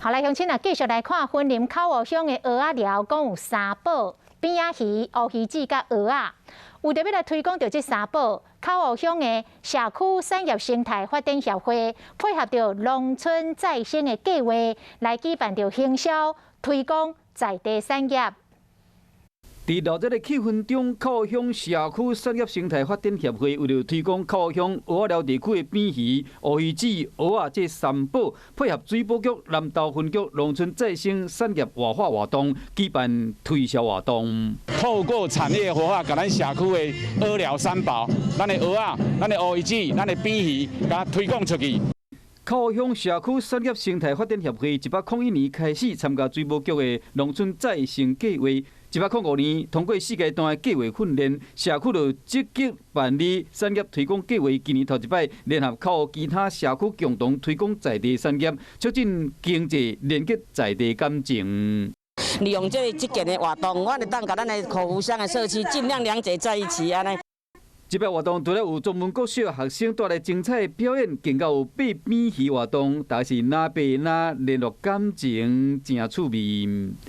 好，来乡亲啊，继续来看云林口湖乡的蚵仔寮，讲有三宝：扁仔鱼、乌鱼子甲蚵仔。为着要来推广着这三宝，口湖乡的社区产业生态发展协会配合着农村再生的计划，来举办着行销推广在地产业。在热热的气氛中，口湖乡社区产业生态发展协会为了推广口湖乡蚵仔寮地区的扁鱼、乌鱼子、蚵仔这三宝，配合水保局、南投分局农村再生产业活化活动，举办推销活动。透过产业活化，把咱社区的蚵寮三宝，咱的蚵仔、咱的乌鱼子、咱的扁鱼，甲推广出去。口湖乡社区产业生态发展协会101年开始参加水保局的农村再生计划。105年，通过4阶段的计划训练，社区就积极办理产业推广计划。今年头一摆，联合口湖其他社区共同推广在地产业，促进经济，连接在地感情。利用这件的活动，我哋当甲咱的口湖乡的社区尽量两者在一起安尼。这摆活动除了有专门国小学生带来精彩的表演，更加有拔扁鱼活动，但是拿白拿联络感情，真趣味。